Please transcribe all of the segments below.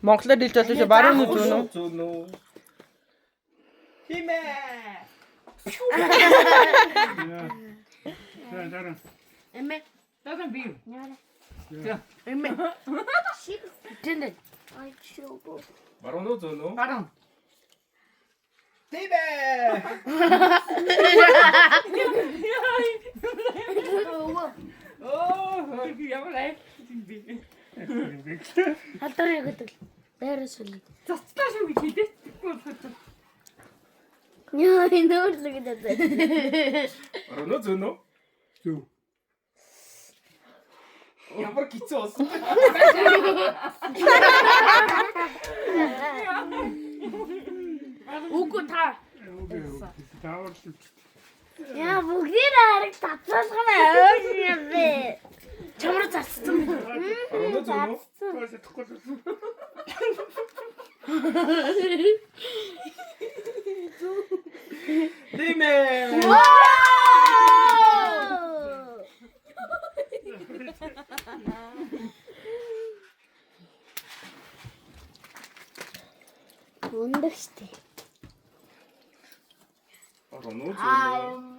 Монголоор хэлж болов баруун уу зүүн үү? Зүүн үү? Химээ. Дараа. Эмэ. Давай би. Яа. Эмэ. Шип. Тэндэ. Ай чуу. Баруун уу зүүн үү? Баруун. Химээ. Оо, ямар аа. Хатараа гэдэг. Дээрээс үл. Цацтаа шүү хийдэ. Яа, нөөрлөг гэдэг. Баруун уу зүүн үү? Зүү. Ямар гизээ болсон. Үгүй та. Таавал. Яа, бүгдийг хараг татсалах нь ойр бэ. Чамруу зарцсан. Баруун уу зүүн үү? Тэгэхгүй. Химээ. Ундаг штэ. Баруун уу зүүн үү?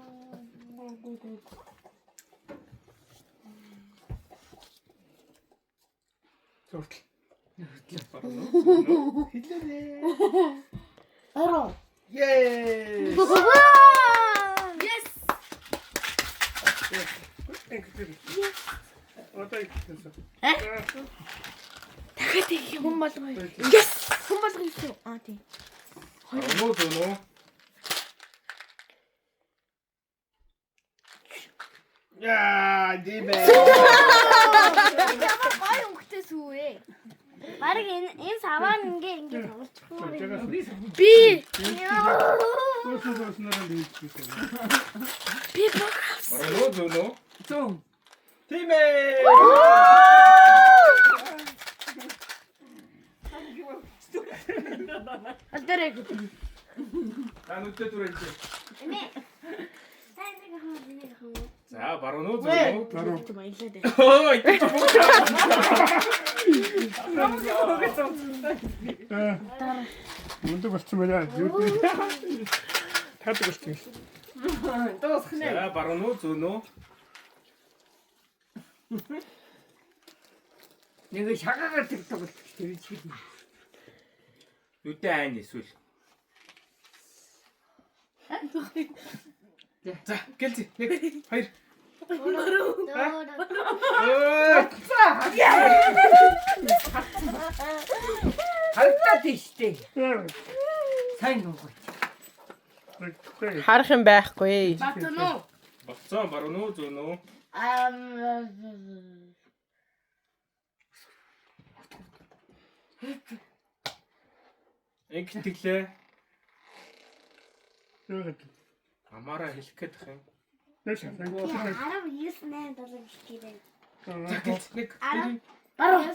Зуртал. Баруун уу зүүн үү? Хэлээрээ. Араа. Yes. Yes. Одоо ихсэн. Дахиад их юм болгоё. Yes. Хүн болгоё шүү. Аа тийм. Баруун уу зүүн үү? Яа, димээ. Ямар гоё хөхтэй сүүе. Бараг энэ саваар ингээ тоглочих юм. Би. Сууснараа дийчихсэн. Би програмс. Баруун уу зүүн үү? Зүүн. Тимээ. Хатараа гэдэг. Тань үтэ түрэн чи. Эмэ. Сайн нэг хаа. За, баруун уу зүүн үү? Баруун. Баялаа. Ой, чи бүгд. Мундаг болчихсон байна. Юу гэдэг. Таадаг болчихсон. Дуусхнаа. За, баруун уу зүүн үү? Нэг шагаагаар тэгдэг тэр чи. Үтэ айн эсвэл. За, гэлзи. 1 2. Халтаа тийштэй. Сайн нугой. Харах юм байхгүй. Батон уу? Болцоо баруун уу зүүн үү? Ин гитгэлээ. Юу гэдэг. Амаараа хэлэх гээд байх юм. Нэг шат. 19 доллар гişгээрээ. За, гэлз. 1 2. Баруун.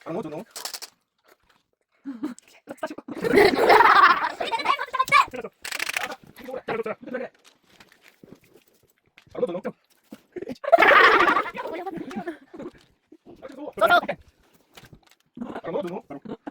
Баруун уу зүүн үү? Баруун уу? Баруун уу? Баруун уу?